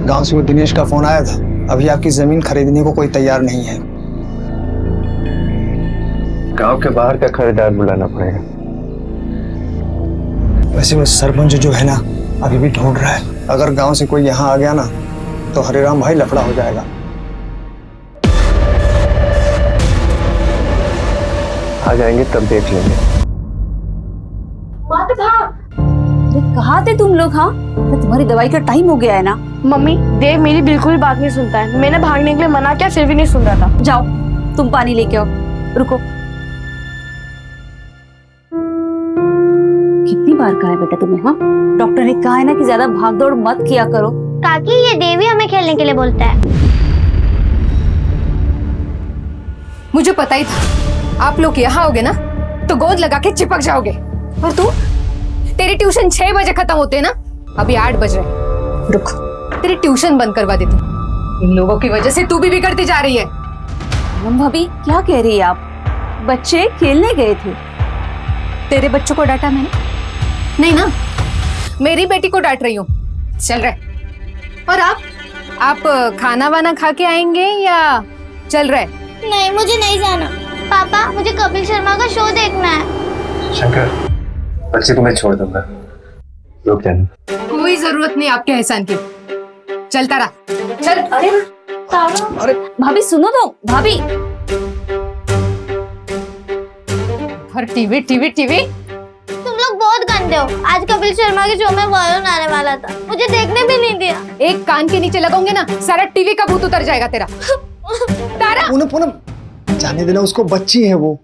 गांव से वो दिनेश का फोन आया था। अभी आपकी जमीन खरीदने को कोई तैयार नहीं है। गांव के बाहर का खरीदार बुलाना पड़ेगा। वैसे वो सरपंच जो है ना अभी भी ढूंढ रहा है। अगर गांव से कोई यहाँ आ गया ना तो हरिराम भाई लफड़ा हो जाएगा। आ जाएंगे तब देख लेंगे। अरे कहाँ थे तुम लोग? हाँ, तुम्हारी दवाई का टाइम हो गया है ना। मम्मी, देव मेरी बिल्कुल बात नहीं सुनता है। मैंने भागने के लिए मना किया, फिर भी नहीं सुन रहा था। जाओ तुम पानी लेके आओ। रुको, कितनी बार कहा है बेटा तुम्हें? हाँ, डॉक्टर ने कहा है ना कि ज्यादा भाग दौड़ मत किया करो। काकी, ये देवी हमें खेलने के लिए बोलता है। मुझे पता ही था आप लोग यहाँ आओगे ना तो गोद लगा के चिपक जाओगे। और तू, तेरी ट्यूशन 6 बजे खत्म होते है ना, अभी 8 बज रहे। रुक, तेरी ट्यूशन बंद करवा देती हूँ। इन लोगों की वजह से तू भी बिगड़ती जा रही है। भाभी क्या कह रही है आप? बच्चे खेलने गए थे। तेरे बच्चों को डांटा मैंने? नहीं ना, मेरी बेटी को डांट रही हूँ। चल रहे। और आप खाना वाना खा के आएंगे या चल रहे? नहीं, मुझे नहीं जाना। पापा, मुझे कपिल शर्मा का शो देखना है। शंकर, बच्चे को मैं छोड़ दूंगा, रुक जाना। कोई जरूरत नहीं आपके एहसान की। चलता रहा, चल। अरे भाभी सुनो तो, भाभी। और टीवी टीवी टीवी। तुम लोग बहुत गंदे हो। आज कपिल शर्मा के शो में वायरन आने वाला था, मुझे देखने भी नहीं दिया। एक कान के नीचे लगाऊंगे ना, सारा टीवी का भूत उतर जाएगा तेरा। तारा, पूनम पूनम, जाने देना उसको, बच्ची है वो।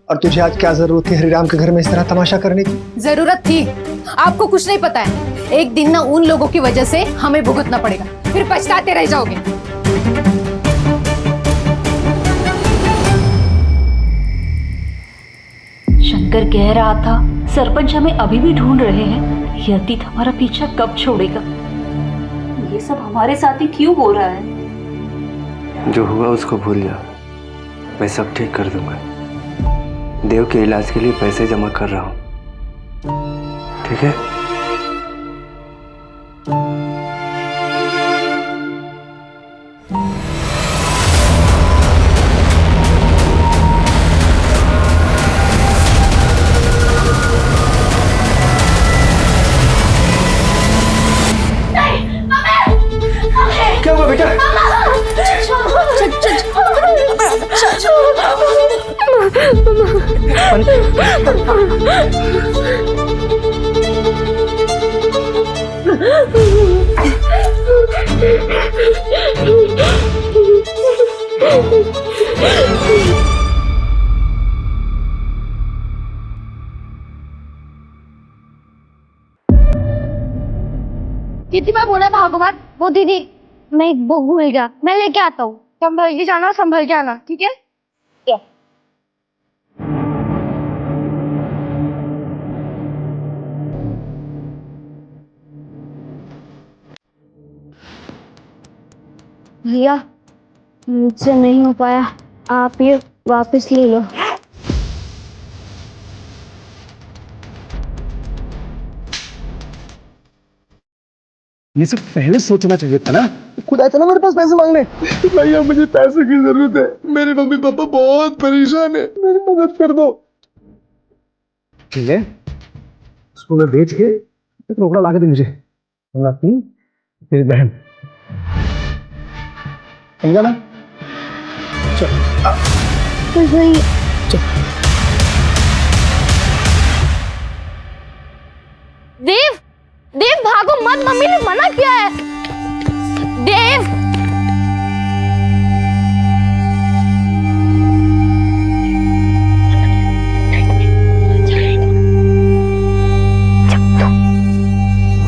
और तुझे आज क्या जरूरत थी हरिराम के घर में इस तरह तमाशा करने की? जरूरत थी। आपको कुछ नहीं पता है, एक दिन ना उन लोगों की वजह से हमें भुगतना पड़ेगा, फिर पछताते रह जाओगे। शंकर कह रहा था सरपंच हमें अभी भी ढूंढ रहे हैं। ये अतीत हमारा पीछा कब छोड़ेगा? ये सब हमारे साथ ही क्यों हो रहा है? जो हुआ उसको भूल जा, मैं सब ठीक कर दूंगा। देव के इलाज के लिए पैसे जमा कर रहा हूँ, ठीक है? क्या हुआ बेटा? दीदी, मैं बोला भागो मत। वो दीदी, मैं एक बुक भूल गया, मैं लेके आता हूँ। संभल के जाना, संभल के आना, ठीक है? भैया, मुझसे नहीं हो पाया, आप ये वापस ले लो। ये सब पहले सोचना चाहिए था ना। खुद आया था ना मेरे पास पैसे मांगने। भैया, मुझे पैसे की जरूरत है। मेरे मम्मी पापा बहुत परेशान है, मेरी मदद कर दो। ठीक है, उसको मैं बेच के एक रोकड़ा ला के दे मुझे। तेरी बहन, समझा ना? चल देव, देव भागो मत, मम्मी ने मना किया है। देव,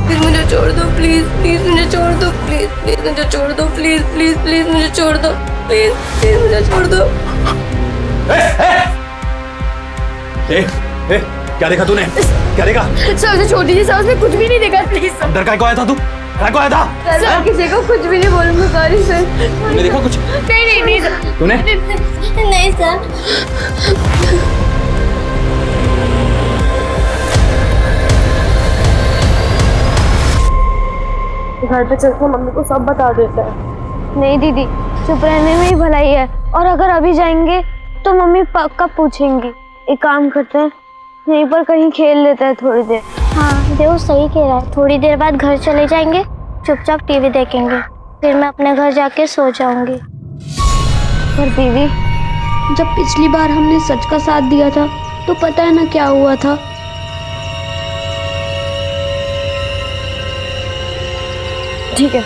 फिर मुझे छोड़ दो, प्लीज प्लीज मुझे छोड़ दो, प्लीज प्लीज मुझे छोड़ दो, प्लीज प्लीज प्लीज मुझे छोड़ दो, प्लीज प्लीज मुझे छोड़ दो। क्या देखा तूने? क्या देखा? सर उसे छोड़ दीजिए, सर उसने कुछ भी नहीं देखा, प्लीज सर। अंदर काय को आया था तू? काय को आया था? सर किसी को कुछ भी नहीं बोलूंगा, सॉरी सर। तूने देखा कुछ? नहीं नहीं नहीं सर। तूने? नहीं सर। घर पे चलकर मम्मी को सब बता देता है। नहीं दीदी, चुप रहने में ही भलाई है। और अगर अभी जाएंगे तो मम्मी कब पूछेंगी। एक काम करते हैं, यहीं पर कहीं खेल लेते हैं थोड़ी देर। हाँ देव सही कह रहा है, थोड़ी देर बाद घर चले जाएंगे, चुपचाप टीवी देखेंगे, फिर मैं अपने घर जाके सो जाऊंगी। पर दीदी, जब पिछली बार हमने सच का साथ दिया था तो पता है ना क्या हुआ था। ठीक है।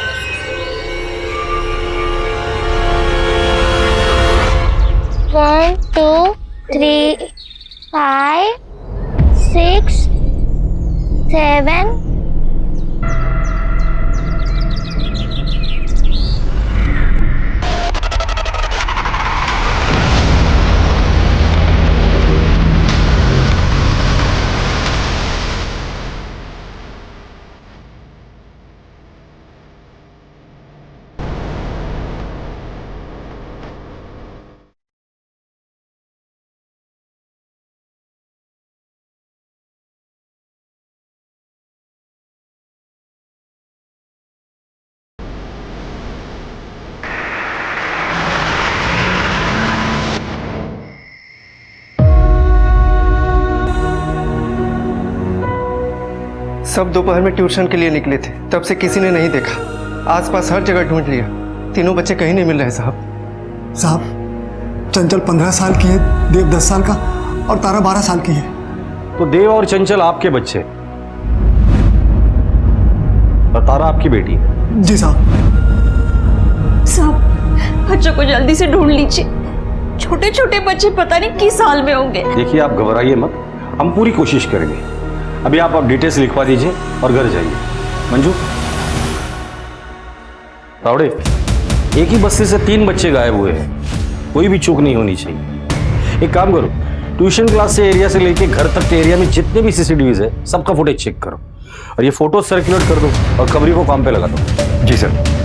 One, 2, 3, 5, 6, 7. सब दोपहर में ट्यूशन के लिए निकले थे, तब से किसी ने नहीं देखा। आसपास हर जगह ढूंढ लिया, तीनों बच्चे कहीं नहीं मिल रहे साहब। साहब, चंचल 15 साल की है, देव 10 साल का और तारा 12 साल की है। तो देव और चंचल आपके बच्चे और तारा आपकी बेटी है। जी साहब। साहब, बच्चों को जल्दी से ढूंढ लीजिए। छोटे छोटे बच्चे पता नहीं किस हाल में होंगे। देखिए, आप घबराइए मत, हम पूरी कोशिश करेंगे। अभी आप डिटेल्स लिखवा दीजिए और घर जाइए। मंजू, तावड़े, एक ही बस्ती से 3 बच्चे गायब हुए हैं, कोई भी चूक नहीं होनी चाहिए। एक काम करो, ट्यूशन क्लास से एरिया से लेके घर तक के एरिया में जितने भी सीसीटीवीज है सबका फुटेज चेक करो और ये फोटो सर्कुलेट कर दो और खबरी को काम पे लगा दो। जी सर।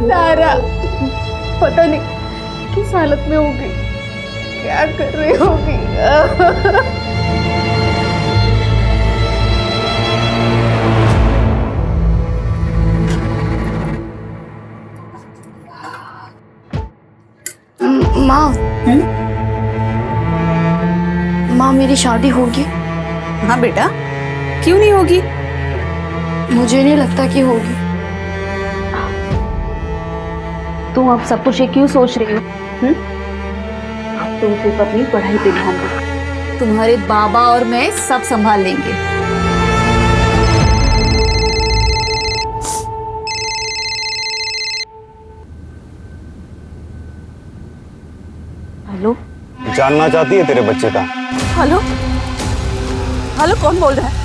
तारा पता नहीं किस हालत में होगी, क्या कर रही होगी। माँ, मेरी शादी होगी? हाँ बेटा, क्यों नहीं होगी? मुझे नहीं लगता कि होगी। तुम अब सब कुछ ये क्यों सोच रही हो? अब तुम सिर्फ अपनी पढ़ाई पे ध्यान दो। तुम्हारे बाबा और मैं सब संभाल लेंगे। हेलो, जानना चाहती है तेरे बच्चे का? हेलो, हेलो, कौन बोल रहा है?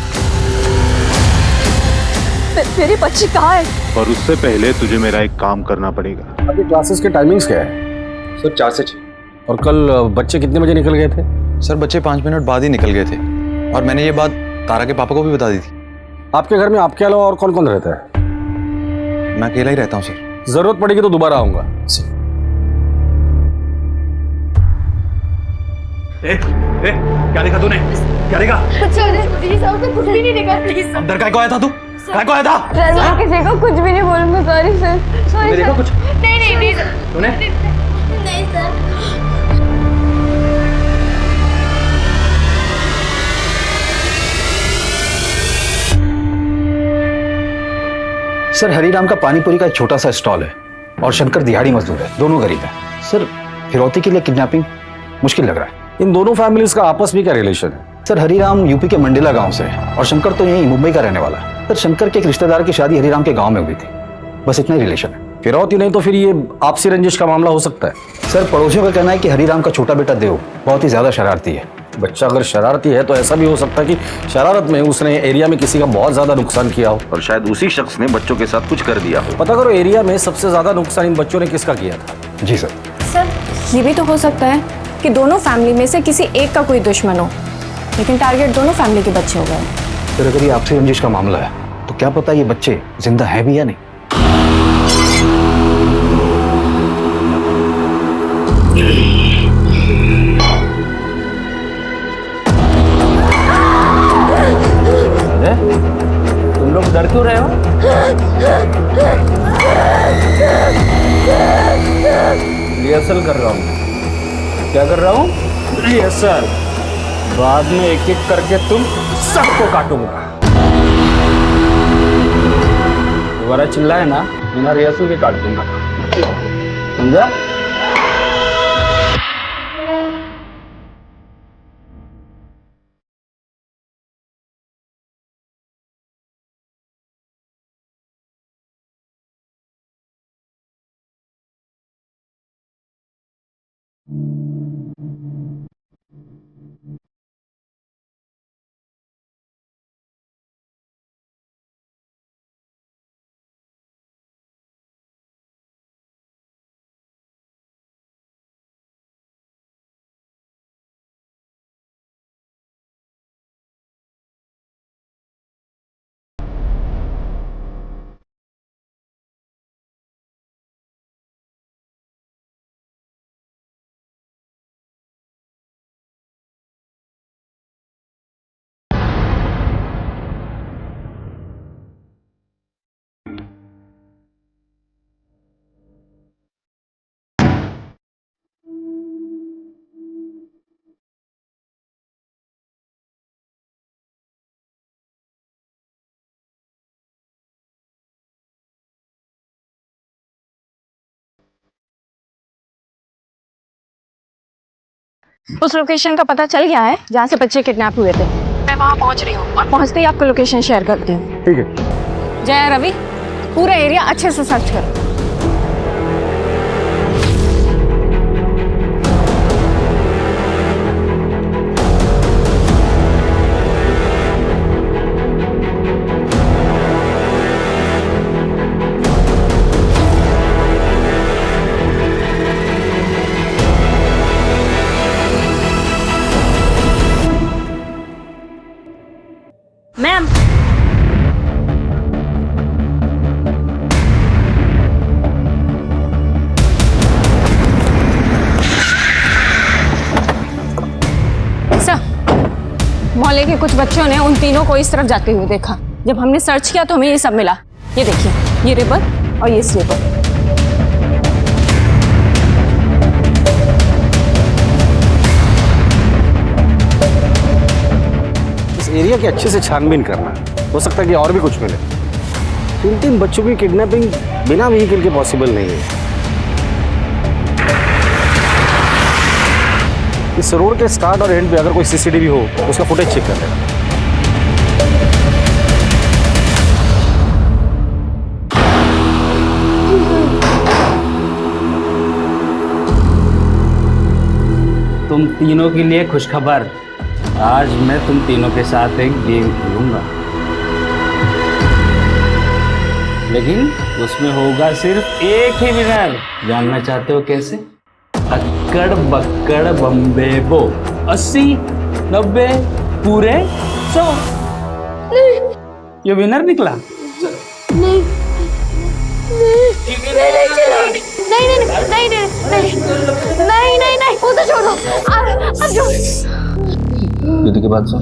मेरे बच्चे कहाँ है? और उससे पहले तुझे मेरा एक काम करना पड़ेगा। अभी क्लासेस के टाइमिंग्स क्या है? सर 4 से 6। और कल बच्चे कितने बजे निकल गए थे? सर बच्चे 5 मिनट बाद ही निकल गए थे और मैंने ये बात तारा के पापा को भी बता दी थी। आपके घर में आपके अलावा और कौन कौन रहता है? मैं अकेला ही रहता हूँ सर। जरूरत पड़ेगी तो दोबारा आऊंगा। क्या देखा तूने? क्या देखा? कुछ भी नहीं देखा। प्लीज अंदर काय को आया था तू? काय को आया था? मैं किसी को कुछ भी नहीं बोलूंगा। सॉरी सर, सॉरी देखा कुछ? नहीं तूने? नहीं सर। सर, हरीराम का पानीपुरी का एक छोटा सा स्टॉल है और शंकर दिहाड़ी मजदूर है, दोनों गरीब हैं। सर, फिरौती के लिए किडनैपिंग मुश्किल लग रहा है। इन दोनों फैमिलीज का आपस में क्या रिलेशन है? सर, हरीराम यूपी के मंडेला गांव से है और शंकर तो यहीं मुंबई का रहने वाला है। सर, शंकर के एक रिश्तेदार की शादी हरीराम के गांव में हुई थी, बस इतना ही रिलेशन है। फिरौती नहीं तो फिर ये आपसी रंजिश का मामला हो सकता है। सर, पड़ोसियों का कहना है कि हरीराम का छोटा बेटा देव बहुत ही ज्यादा शरारती है। बच्चा अगर शरारती है तो ऐसा भी हो सकता है कि शरारत में उसने एरिया में किसी का बहुत ज्यादा नुकसान किया हो और शायद उसी शख्स ने बच्चों के साथ कुछ कर दिया हो। पता करो एरिया में सबसे ज्यादा नुकसान इन बच्चों ने किसका किया था। जी सर। सर, ये भी तो हो सकता है कि दोनों फैमिली में से किसी एक का कोई दुश्मन हो, लेकिन टारगेट दोनों फैमिली के बच्चे हो गए। फिर अगर ये आपसी रंजिश का मामला है तो क्या पता ये बच्चे जिंदा हैं भी या नहीं। अरे तुम लोग डर क्यों रहे हो? रिहर्सल कर रहा हूँ। क्या कर रहा हूँ? रिहर्सल। बाद में एक एक करके तुम सबको काटूंगा। दोबारा चिल्लाए ना, बिना रिहर्सल के काट दूंगा, समझा? उस लोकेशन का पता चल गया है जहाँ से बच्चे किडनैप हुए थे। मैं वहाँ पहुँच रही हूँ और पहुँचते ही आपको लोकेशन शेयर करती हूँ। ठीक है। जय रवि, पूरा एरिया अच्छे से सर्च करो। मैम, मोहल्ले के कुछ बच्चों ने उन तीनों को इस तरफ जाते हुए देखा। जब हमने सर्च किया तो हमें ये सब मिला। ये देखिए, ये रिबन और ये स्लीपर। इस एरिया की अच्छे से छानबीन करना, हो सकता है कि और भी कुछ मिले। 3 बच्चों की किडनैपिंग बिना व्हीकल के पॉसिबल नहीं है। इस रोड के स्टार्ट और एंड पे अगर कोई सीसीटीवी हो तो उसका फुटेज चेक कर लेना। तुम तीनों के लिए खुशखबर, आज मैं तुम तीनों के साथ एक गेम खेलूंगा, लेकिन उसमें होगा सिर्फ एक ही विनर। जानना चाहते हो कैसे? अक्कड़ बक्कड़ बम्बे बो, 80, 90, पूरे 100। ये विनर निकला। नहीं उसे छोड़ो। दीदी की बात सुन।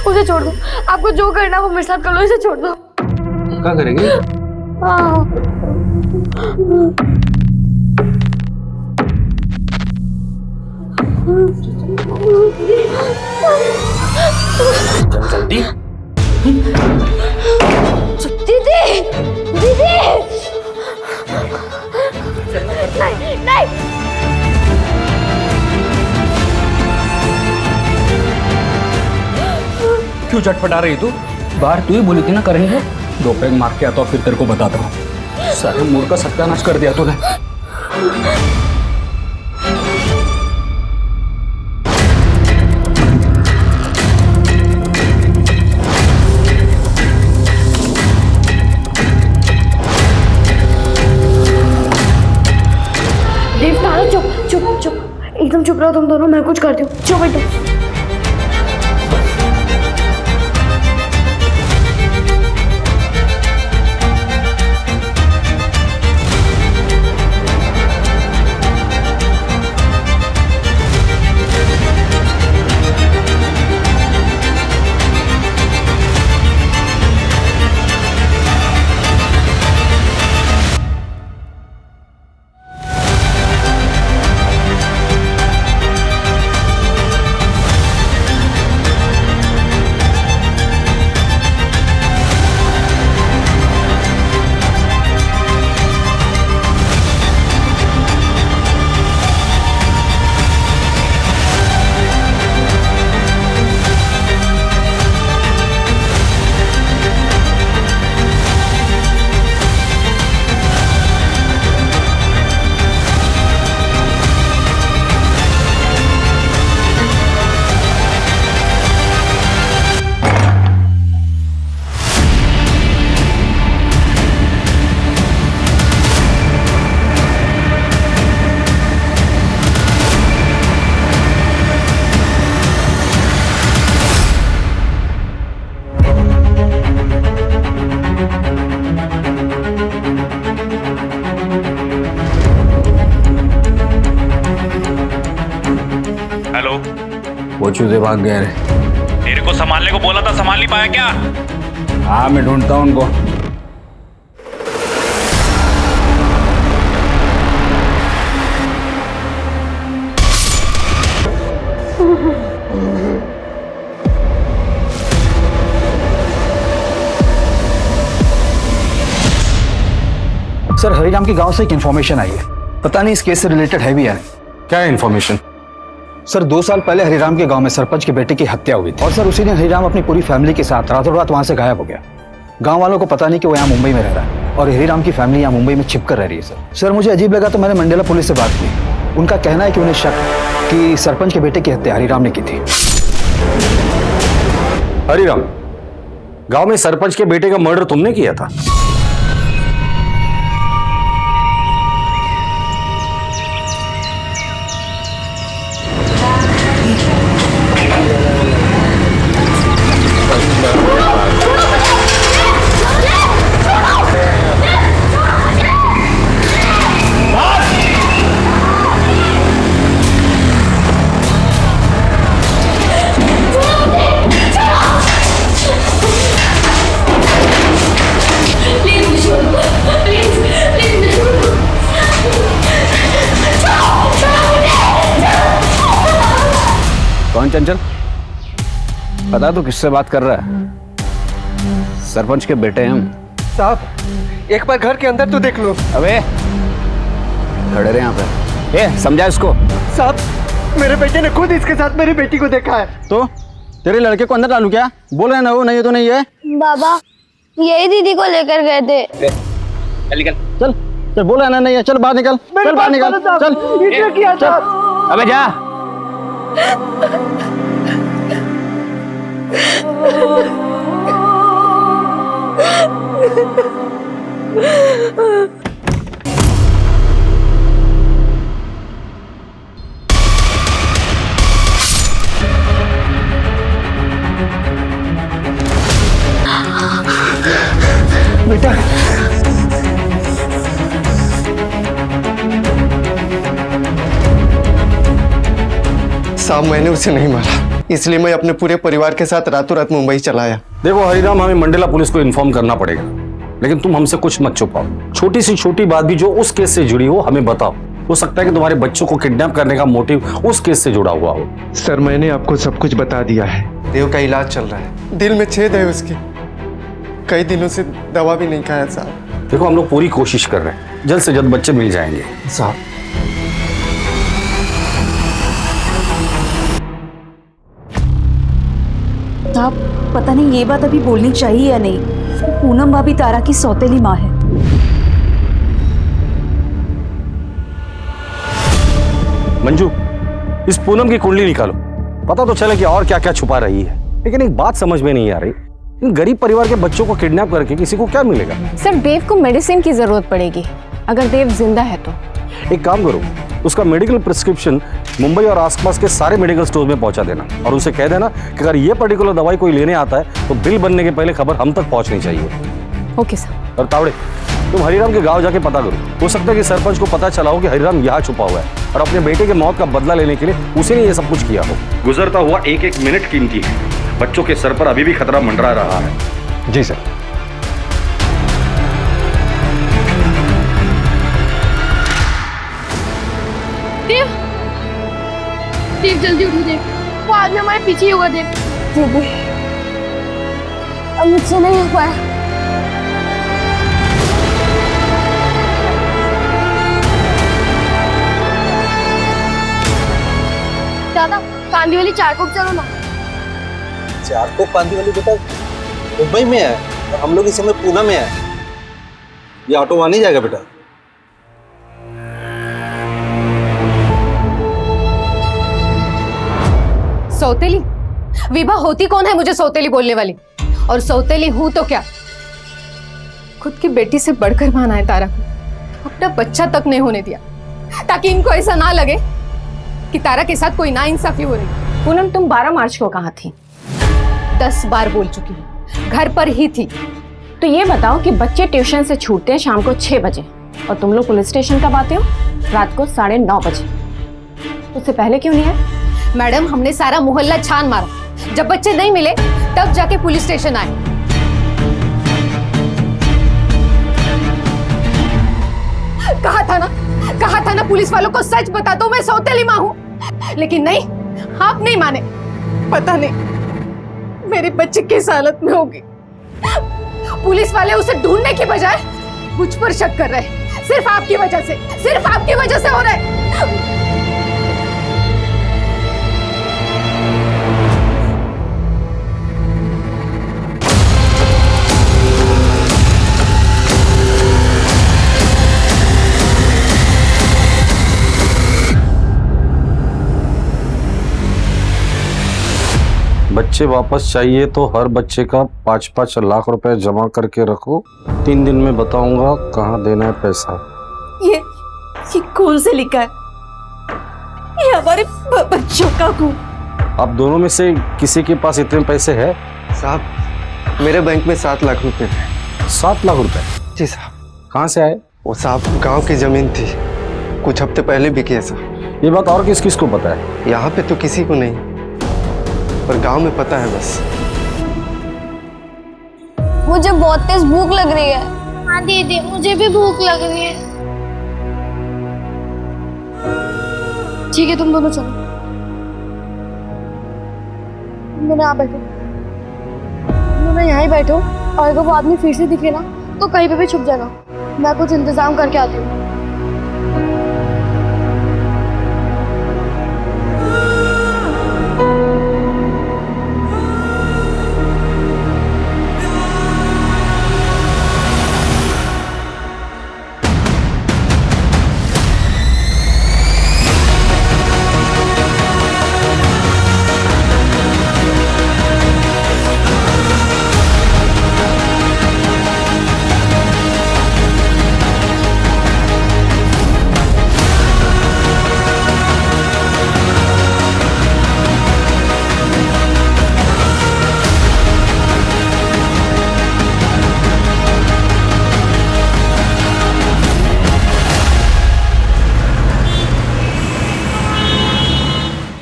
उसे छोड़ दो, आपको जो करना है वो मेरे साथ कर लो, इसे छोड़ दो। क्या करेगी? जल्दी। दीदी दीदी नहीं नहीं। क्यों चटपटा रही तू? बाहर तू ही बोली थी ना करेंगे। 2 पैग मार के आता फिर तेरे को बताता हूँ। सारे मूड का सत्यानाश कर दिया तूने। एकदम चुप रहो तुम दोनों, मैं कुछ करती हूँ। चलो बेटो। हेलो, वो चूजे भाग गए रे। तेरे को संभालने को बोला था, संभाल नहीं पाया क्या? हाँ मैं ढूंढता हूँ उनको। सर हरिराम के गांव से एक इन्फॉर्मेशन आई है, पता नहीं इस केस से रिलेटेड है भी या नहीं। क्या है इन्फॉर्मेशन? सर 2 साल पहले हरिराम के गांव में सरपंच के बेटे की हत्या हुई थी और सर उसी दिन हरिराम अपनी पूरी फैमिली के साथ रातों रात वहां से गायब हो गया। गांव वालों को पता नहीं कि वो यहाँ मुंबई में रह रहा है और हरिराम की फैमिली यहाँ मुंबई में छिपकर रह रही है। सर मुझे अजीब लगा तो मैंने मंडेला पुलिस से बात की। उनका कहना है कि उन्हें शक कि सरपंच के बेटे की हत्या हरिराम ने की थी। हरिराम, गांव में सरपंच के बेटे का मर्डर तुमने किया था? कौन चंचल? पता तो किससे बात कर रहा है? सरपंच के बेटे हैं हम। साहब एक बार घर के अंदर तो देख लो। अबे खड़े रहे यहाँ पे। ए समझा इसको। साहब मेरे बेटे ने खुद इसके साथ मेरी बेटी को देखा है। तो तेरे लड़के को अंदर डालू क्या? बोल रहे ना वो नहीं तो नहीं है। बाबा यही दीदी को लेकर गए थे। चल चल बोल रहे ना नहीं है, चल बाहर निकल, चल बाहर निकल, चल इसने किया साहब। अबे जा। बेटा साहब मैंने उसे नहीं मारा, इसलिए मैं अपने पूरे परिवार के साथ रातों रात मुंबई चला आया। देखो हरिराम, हमें मंडेला पुलिस को इन्फॉर्म करना पड़ेगा, लेकिन तुम हमसे कुछ मत छुपाओ। छोटी सी छोटी बात भी जो उस केस से जुड़ी हो हमें बताओ। हो सकता है कि तुम्हारे बच्चों को किडनैप करने का मोटिव उस केस से जुड़ा हुआ हो। सर मैंने आपको सब कुछ बता दिया है। देव का इलाज चल रहा है, दिल में छेद है उसके, कई दिनों से दवा भी नहीं खाया साहब। देखो हम लोग पूरी कोशिश कर रहे हैं, जल्द से जल्द बच्चे मिल जाएंगे। साहब साहब पता नहीं ये बात अभी बोलनी चाहिए या नहीं, पूनम भाभी तारा की सौतेली माँ है। मंजू, इस पूनम की कुंडली निकालो, पता तो चले कि और क्या क्या छुपा रही है। लेकिन एक बात समझ में नहीं आ रही, इन गरीब परिवार के बच्चों को किडनैप करके किसी को क्या मिलेगा? सर देव को मेडिसिन की जरूरत पड़ेगी, अगर देव जिंदा है तो। एक काम करो, उसका मेडिकल प्रिस्क्रिप्शन मुंबई और आसपास के सारे मेडिकल स्टोर में पहुंचा देना और उसे कह देना कि अगर ये पर्टिकुलर दवाई कोई लेने आता है तो बिल बनने के पहले खबर हम तक पहुंचनी चाहिए। Okay sir. और तावड़े, तुम हरिराम के गांव जाके पता करो, हो सकता है कि सरपंच को पता चला हो कि हरिराम यहाँ छुपा हुआ है और अपने बेटे के मौत का बदला लेने के लिए उसी ने ये सब कुछ किया हो। गुजरता हुआ एक एक मिनट कीमती है, बच्चों के सर पर अभी भी खतरा मंडरा रहा है। जी सर। देव जल्दी उठो देव, वो आदमी हमारे पीछे ही होगा देव। दीदी अब मुझसे नहीं हो पाया। दादा कांदी वाली चारकोप चलो ना। चारकोप कांदी वाली बेटा मुंबई में है और हम लोग इस समय पूना में है। ये ऑटो वहां नहीं जाएगा बेटा। सौतेली? विभा होती कौन है मुझे सौतेली बोलने वाली? और सौतेली हूं तो क्या? खुद की बेटी से बढ़कर माना है तारा को, अपना बच्चा तक नहीं होने दिया ताकि इनको ऐसा ना लगे कि तारा के साथ कोई नाइंसाफी हो रही। पूनम, तुम 12 मार्च को कहाँ थी? 10 बार बोल चुकी हूँ, घर पर ही थी। तो ये बताओ कि बच्चे ट्यूशन से छूटते हैं शाम को 6 बजे और तुम लोग पुलिस स्टेशन कब आते हो? रात को 9:30 बजे। उससे पहले क्यों नहीं है? मैडम, हमने सारा मोहल्ला छान मारा, जब बच्चे नहीं मिले तब जाके पुलिस स्टेशन आए। कहा था ना पुलिस वालों को सच बता दो, मैं सौतेली मां हूं। लेकिन नहीं, आप नहीं माने। पता नहीं मेरे बच्चे किस हालत में होगी। पुलिस वाले उसे ढूंढने की बजाय मुझ पर शक कर रहे हैं। सिर्फ आपकी वजह से हो रहा है। बच्चे वापस चाहिए तो हर बच्चे का 5-5 लाख रुपए जमा करके रखो। 3 दिन में बताऊंगा कहाँ देना है पैसा। ये कौन से लिखा है? ये हमारे बच्चों का खून। आप दोनों में से किसी के पास इतने पैसे हैं? साहब मेरे बैंक में 7 लाख रुपए थे। 7 लाख रुपए? जी साहब। कहाँ से आए? वो साहब गांव की जमीन थी, कुछ हफ्ते पहले बिकी है साहब। ये बात और किस किस को पता है? यहाँ पे तो किसी को नहीं, पर गांव में पता है बस। मुझे बहुत तेज भूख लग रही है। हाँ दीदी, मुझे भी भूख लग रही है। ठीक है, तुम दोनों चलो। तुम दोनों यहाँ बैठो, तुम दोनों यहाँ ही बैठो और अगर वो आदमी फिर से दिखे ना तो कहीं पे भी छुप जाना। मैं कुछ इंतजाम करके आती हूँ।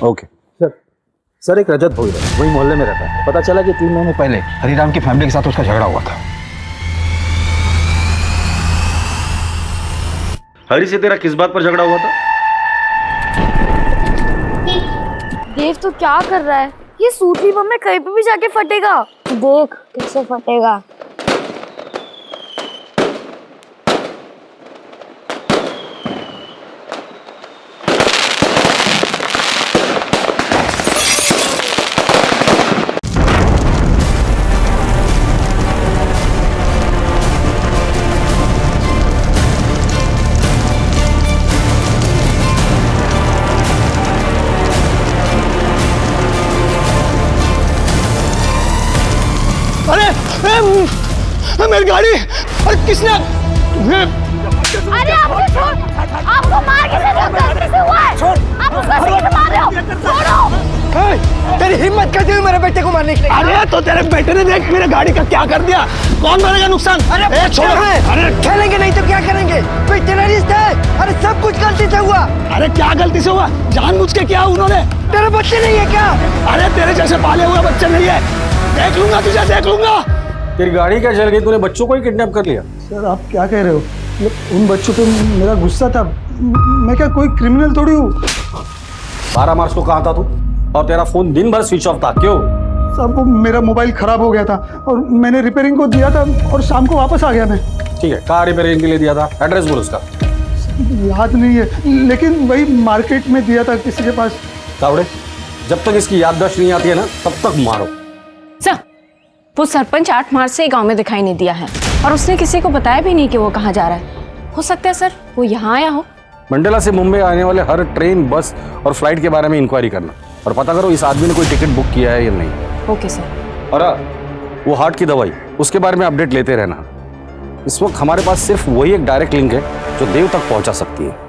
ओके सर एक रजत भोई है, वही मोहल्ले में रहता है। पता चला कि 3 महीने पहले हरिराम की फैमिली के साथ उसका झगड़ा हुआ था। हरी से तेरा किस बात पर झगड़ा हुआ था? देव तो क्या कर रहा है? ये सूतली बम में कहीं पे भी जाके फटेगा। देख कैसे फटेगा। मेरी गाड़ी! अरे किसने? अरे आपको मार किसे हुआ है? आप उसको तेरी हिम्मत कैसे हुई मेरे बेटे को मारने के लिए? अरे तो तेरे बेटे ने देख मेरे गाड़ी का क्या कर दिया, कौन भरेगा नुकसान? अरे छोड़, अरे खेलेंगे नहीं तो क्या करेंगे? कोई टेररिस्ट है? अरे सब कुछ गलती से हुआ। अरे क्या गलती से हुआ? जानबूझ के किया उन्होंने। तेरे बच्चे नहीं है क्या? अरे तेरे जैसे पाले हुए बच्चे नहीं है। देख लूंगा तुझे, देख लूंगा। तेरी गाड़ी क्या जल गई, तूने बच्चों को ही किडनैप कर लिया? सर आप क्या कह रहे हो? उन बच्चों पे मेरा गुस्सा था, मैं क्या कोई क्रिमिनल थोड़ी हूँ। 12 मार्च को कहाँ था तू? और तेरा फोन दिन भर स्विच ऑफ था, क्यों? सब मेरा मोबाइल खराब हो गया था और मैंने रिपेयरिंग को दिया था और शाम को वापस आ गया मैं। ठीक है, कहाँ रिपेयरिंग के लिए दिया था? एड्रेस बोल उसका। याद नहीं है, लेकिन वही मार्केट में दिया था किसी के पास। तावड़े, जब तक इसकी याददाश्त नहीं आती है ना, तब तक मारो। सर, वो सरपंच 8 मार्च से गांव में दिखाई नहीं दिया है और उसने किसी को बताया भी नहीं कि वो कहाँ जा रहा है। हो सकता है सर वो यहाँ आया हो। मंडला से मुंबई आने वाले हर ट्रेन, बस और फ्लाइट के बारे में इंक्वायरी करना और पता करो इस आदमी ने कोई टिकट बुक किया है या नहीं। Okay sir. और वो हार्ट की दवाई, उसके बारे में अपडेट लेते रहना। इस वक्त हमारे पास सिर्फ वही एक डायरेक्ट लिंक है जो देव तक पहुंचा सकती है।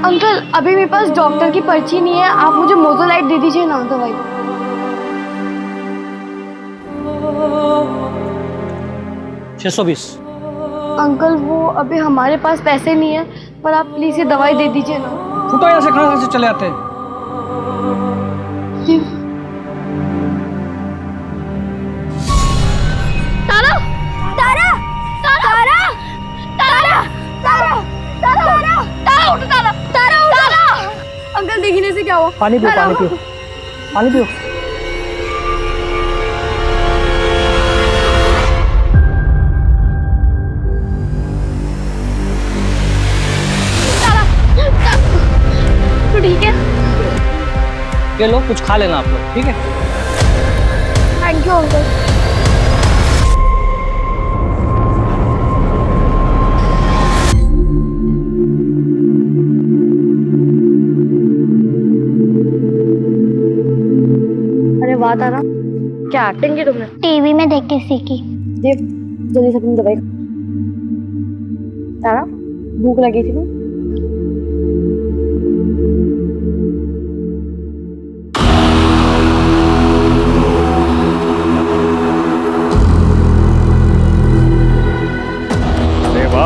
अंकल अभी मेरे पास डॉक्टर की पर्ची नहीं है, आप मुझे मोजोलाइट दे दीजिए ना दवाई। 620। अंकल वो अभी हमारे पास पैसे नहीं है, पर आप प्लीज ये दवाई दे दीजिए ना। फुटो यहाँ से, कहाँ से चले आते हैं? तारा तारा तारा तारा तारा तारा तारा उठ, तारा तारा उठ। अंकल देखने से क्या हुआ? पानी पियो, पानी पियो, पानी पियो। तो ठीक है, ये लो कुछ खा लेना आप लोग, ठीक है? Thank you uncle. अरे वाह तारा, क्या एक्टिंग की तुमने? टीवी में देख के सीखी। देव जल्दी से अपनी दवाई खा। तारा भूख लगी थी ना?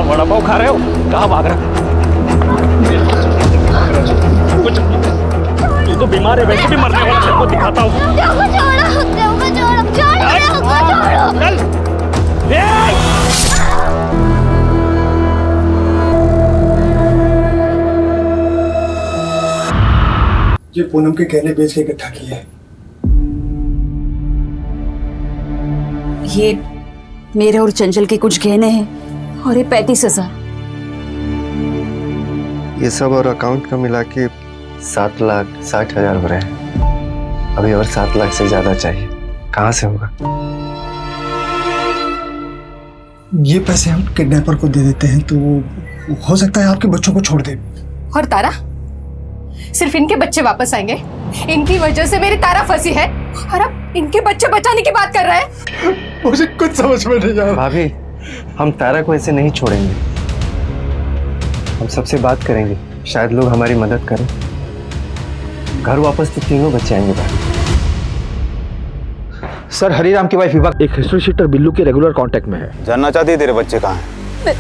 वड़ा पाव खा रहे हो? कहाँ भाग रहा? कुछ तू तो बीमार है, वैसे भी मरने वाला, तेरे को दिखाता हूँ। ये पूनम के गहने बेच के इकट्ठा किया है। ये मेरे और चंचल के कुछ गहने हैं और ये 35,000। ये सब और अकाउंट का मिला के 7,60,000 हो रहे हैं। अभी और 7 लाख से ज्यादा चाहिए, कहाँ से होगा? ये पैसे हम किडनैपर को दे देते हैं तो हो सकता है आपके बच्चों को छोड़ दे। और तारा, सिर्फ इनके बच्चे वापस आएंगे? इनकी वजह से मेरी तारा फंसी है और अब इनके बच्चे बचाने की बात कर रहे हैं। मुझे कुछ समझ में नहीं आ रहा। भाभी, हम तारा को ऐसे नहीं छोड़ेंगे। हम सबसे बात करेंगे, शायद लोग हमारी मदद करें। घर वापस तो तीनों बच्चे आएंगे भाभी। सर, हरिराम की वाइफ विभा एक हिस्ट्री शीटर बिल्लू के रेगुलर कांटेक्ट में है। जानना चाहती है तेरे बच्चे कहाँ हैं?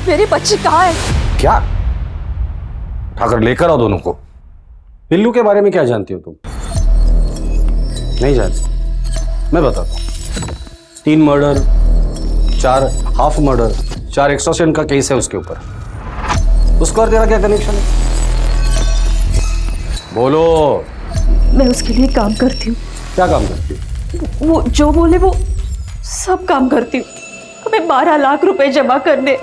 मेरे बच्चे कहाँ हैं? क्या? उठाकर लेकर आओ दोनों को। बिल्लू के बारे में क्या जानती हो तुम? नहीं जानती? मैं बताता हूँ। 3 मर्डर, 4 हाफ मर्डर, 4 एक्सटॉर्शन का केस है उसके ऊपर। उसका और तेरा क्या कनेक्शन है? बोलो। मैं उसके लिए काम करती हूँ। क्या काम करती है? वो जो बोले वो सब काम करती हूँ। हमें 12 लाख रुपए जमा करने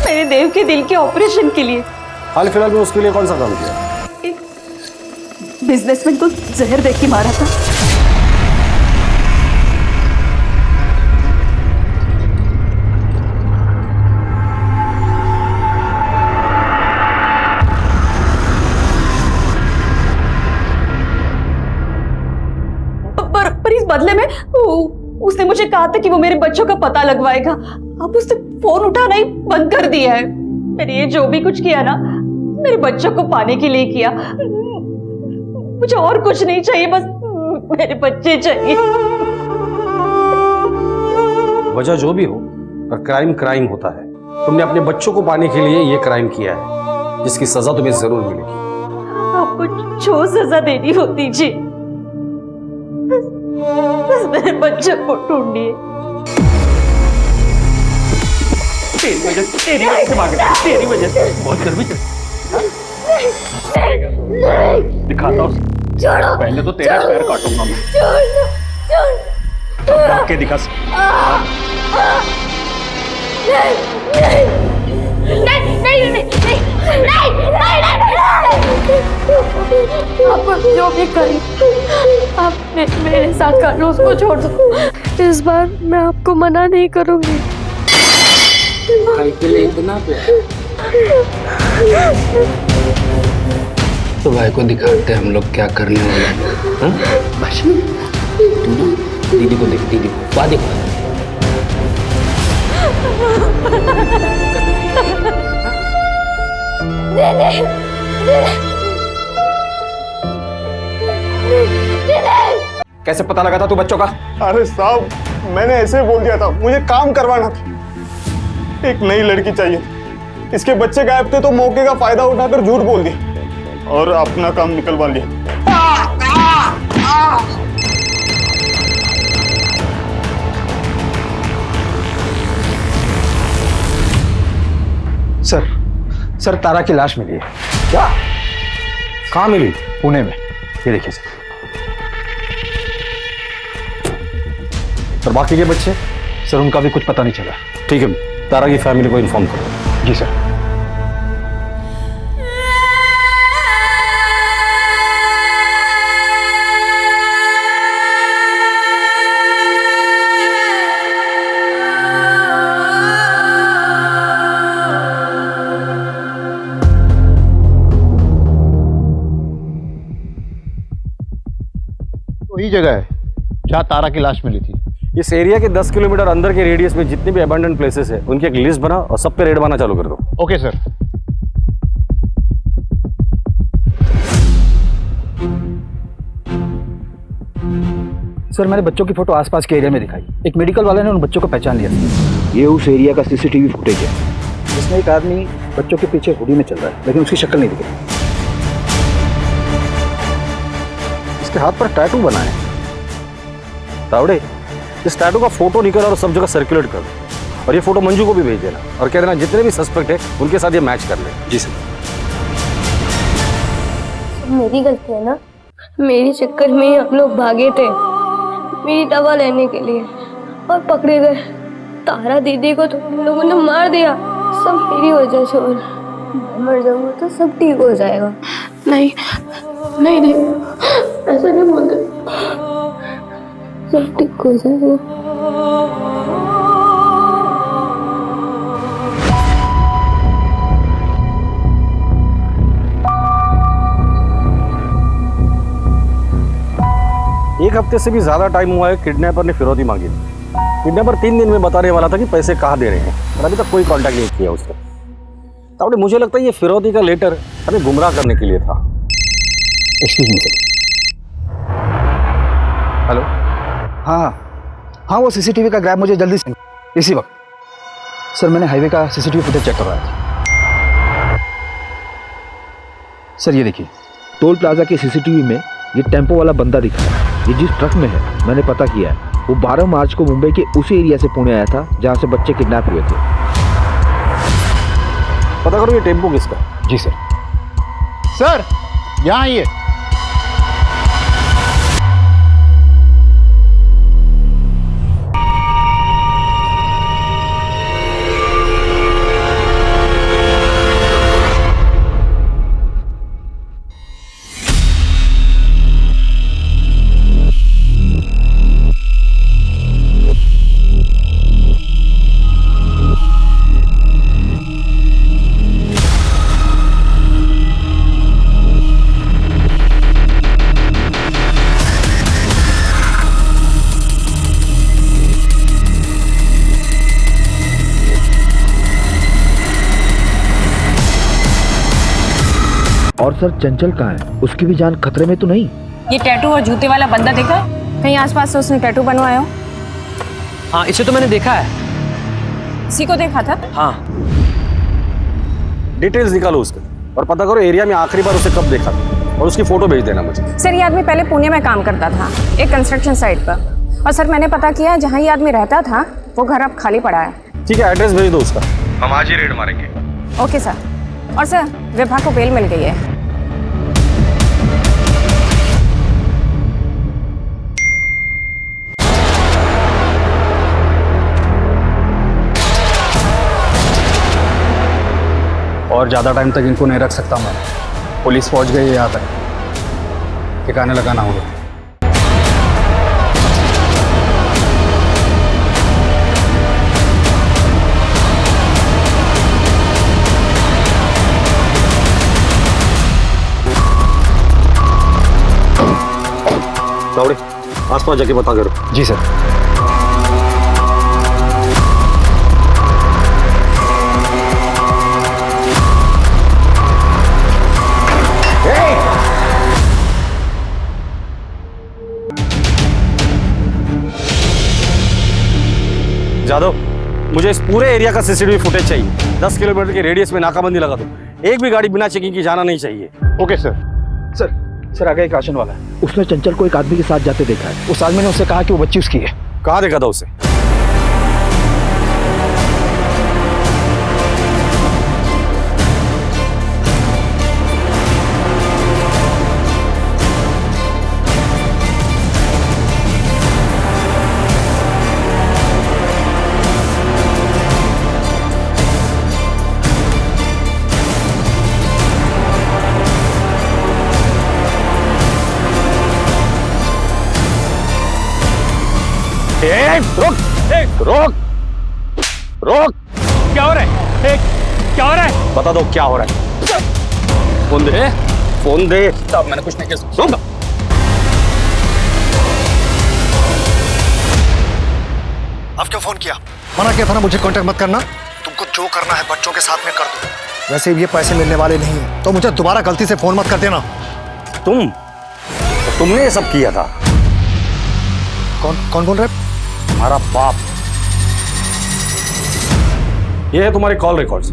मेरे देव के दिल के ऑपरेशन के लिए। हाल फिलहाल में उसके लिए कौन सा काम किया? एक बिजनेसमैन को जहर दे के मारा था। पर इस बदले में उसने मुझे कहा था कि वो मेरे बच्चों का पता लगवाएगा। अब उसने फोन उठाना ही बंद कर दिया है। मैंने ये जो भी कुछ किया ना, मेरे बच्चों को पाने के लिए किया। मुझे और कुछ नहीं चाहिए, बस मेरे बच्चे चाहिए। वजह जो भी हो, पर क्राइम क्राइम होता है। तुमने अपने बच्चों को पाने के लिए ये क्राइम किया है, जिसकी सजा तुम्हें जरूर मिलेगी। आपको जो सजा देनी हो दीजिए, बस मेरे बच्चों को ढूंढिए। तेरी वजह से मांगे, तेरी वजह से बहुत गर्मी चल। दिखाता हूँ, पहले तो तेरा पैर काटूंगा मैं। भाग के दिखा। आप जो भी करें, आप मेरे साथ कार्लोस को छोड़ दो। इस बार मैं आपको मना नहीं करूंगी। भाई के लिए इतना प्यार, तो भाई को दिखाते हैं हम लोग क्या करने वाले हैं। बस तू ना दीदी को देख, दीदी को वाह देखो। कैसे पता लगा था तू बच्चों का? अरे साहब, मैंने ऐसे बोल दिया था, मुझे काम करवाना था। एक नई लड़की चाहिए, इसके बच्चे गायब थे तो मौके का फायदा उठाकर झूठ बोल दिया और अपना काम निकलवा लिया। सर तारा की लाश मिली है। क्या? कहाँ मिली? पुणे में। ये देखिए सर, बाकी के बच्चे? सर उनका भी कुछ पता नहीं चला। ठीक है, तारा की फैमिली को इन्फॉर्म करो। जी सर। वही जगह है जहाँ तारा की लाश मिली थी। इस एरिया के 10 किलोमीटर अंदर के रेडियस में जितने भी अबैंडन प्लेसेस है, उनकी एक लिस्ट बना और सब पे रेड मारना चालू कर दो। Okay sir. सर मैंने बच्चों की फोटो आसपास के एरिया में दिखाई। एक मेडिकल वाले ने उन बच्चों को पहचान लिया। ये उस एरिया का सीसीटीवी फुटेज है। इसमें एक आदमी बच्चों के पीछे हुडी में चल रहा है, लेकिन उसकी शक्ल नहीं दिख रही। इसके हाथ पर टैटू बना है। तावड़े, इस टैटू का फोटो निकल और सब जगह सर्कुलेट कर दो, और ये फोटो मंजू को भी भेज देना और कह देना जितने भी सस्पेक्ट है उनके साथ ये मैच कर ले। जी सर। मेरी गलती है ना, मेरे चक्कर में ही हम लोग भागे थे मेरी दवा लेने के लिए और पकड़े गए। तारा दीदी को तो हम लोगों ने मार दिया, सब मेरी वजह से। और मैं मर जाऊंगा तो सब ठीक हो जाएगा। नहीं नहीं नहीं, ऐसा नहीं बोलते, सब ठीक हो जाएगा। एक हफ्ते से भी ज्यादा टाइम हुआ है किडनैपर ने फिरौती मांगी। किडनैपर 3 दिन में बताने वाला था कि पैसे कहाँ दे रहे हैं, और अभी तक कोई कांटेक्ट नहीं किया उसने। तावड़े, मुझे लगता है ये फिरौती का लेटर हमें गुमराह करने के लिए था। Excuse me sir. हेलो। हाँ, वो सीसीटीवी का ग्रैब मुझे जल्दी से इसी वक्त। सर मैंने हाईवे का सीसीटीवी फुटेज चेक करवाया था। सर ये देखिए, टोल प्लाजा के सीसीटीवी में ये टेम्पो वाला बंदा दिखा है। ये जिस ट्रक में है मैंने पता किया है, वो 12 मार्च को मुंबई के उसी एरिया से पुणे आया था जहां से बच्चे किडनैप हुए थे। पता करो ये टेम्पो किसका? जी सर। सर यहाँ आइए। और सर चंचल कहाँ है? उसकी भी जान खतरे में तो नहीं? ये टैटू और जूते वाला बंदा देखा है? कहीं आसपास से उसने टैटू बनवाया हो? हाँ, इसे तो मैंने देखा है। इसी को देखा था? हाँ। डिटेल्स निकालो उसका और पता करो एरिया में आखिरी बार उसे कब देखा था और उसकी फोटो भेज देना मुझे। सर ये आदमी पहले पुणे में काम करता था, एक कंस्ट्रक्शन साइट पर। और सर मैंने पता किया जहाँ ये आदमी रहता था वो घर अब खाली पड़ा है। ठीक है, एड्रेस भेज दो उसका, हम आज ही रेड मारेंगे। Okay sir. और सर विभा को बेल मिल गई है। और ज़्यादा टाइम तक इनको नहीं रख सकता मैं। पुलिस पहुंच गई है यहाँ तक, ठिकाने लगाना होगा। दौड़े आसपास जाके पता करो। जी सर। जादव, मुझे इस पूरे एरिया का सीसीटीवी फुटेज चाहिए। 10 किलोमीटर के रेडियस में नाकाबंदी लगा दो। एक भी गाड़ी बिना चेकिंग की जाना नहीं चाहिए। Okay sir. सर आगे एक राशन वाला है, उसने चंचल को एक आदमी के साथ जाते देखा है। उस आदमी ने उससे कहा कि वो बच्ची उसकी है। कहाँ देखा था उसे? रोक रोक। क्या हो रहा है? क्या हो रहा है? बता दो क्या हो रहा है। फोन दे, फोन दे। साहब मैंने कुछ नहीं किया। अब क्यों फोन किया? मना किया था ना मुझे कांटेक्ट मत करना। तुमको जो करना है बच्चों के साथ में कर दो। वैसे ये पैसे मिलने वाले नहीं है तो मुझे दोबारा गलती से फोन मत कर देना। तुमने ये सब किया था? कौन बोल रहा है? हमारा बाप। ये है तुम्हारे कॉल रिकॉर्ड्स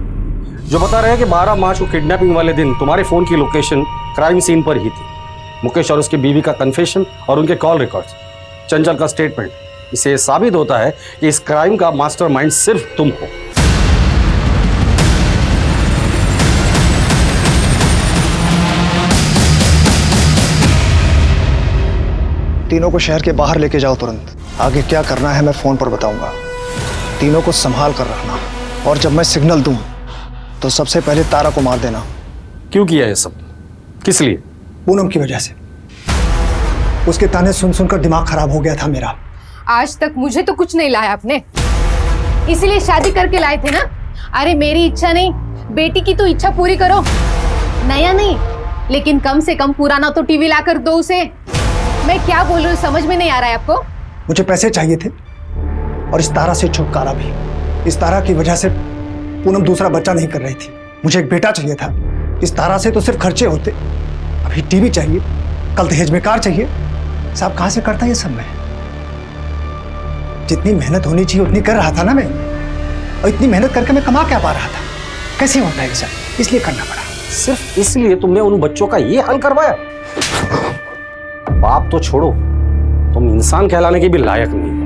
जो बता रहे हैं कि 12 मार्च को किडनैपिंग वाले दिन तुम्हारे फोन की लोकेशन क्राइम सीन पर ही थी। मुकेश और उसकी बीवी का कन्फेशन और उनके कॉल रिकॉर्ड्स, चंचल का स्टेटमेंट, इससे साबित होता है कि इस क्राइम का मास्टरमाइंड सिर्फ तुम हो। तीनों को शहर के बाहर लेके जाओ तुरंत। आगे क्या करना है मैं फोन पर बताऊंगा। तीनों को संभाल कर रखना और जब मैं सिग्नल दूं तो सबसे पहले तारा को मार देना। क्यों किया ये सब? किस लिए? पूनम की वजह से। उसके ताने सुन सुनकर दिमाग खराब हो गया था मेरा। आज तक मुझे तो कुछ नहीं लाया आपने, इसीलिए शादी करके लाए थे ना। अरे मेरी इच्छा नहीं, बेटी की तो इच्छा पूरी करो। नया नहीं लेकिन कम से कम पुराना तो टीवी लाकर दो उसे। मैं क्या बोल रही हूँ समझ में नहीं आ रहा है आपको? मुझे पैसे चाहिए थे और इस तारा से छुटकारा भी। इस तारा की वजह से पूनम दूसरा बच्चा नहीं कर रही थी। मुझे एक बेटा चाहिए था। इस तारा से तो सिर्फ खर्चे होते। अभी टीवी चाहिए, कल दहेज में कार चाहिए। साहब कहाँ से करता ये सब मैं? जितनी मेहनत होनी चाहिए उतनी कर रहा था ना मैं, और इतनी मेहनत करके मैं कमा क्या पा रहा था? कैसे होता है ये सब? इसलिए करना पड़ा। सिर्फ इसलिए तुमने उन बच्चों का ये हाल करवाया? बाप तो छोड़ो, तुम इंसान कहलाने के भी लायक नहीं।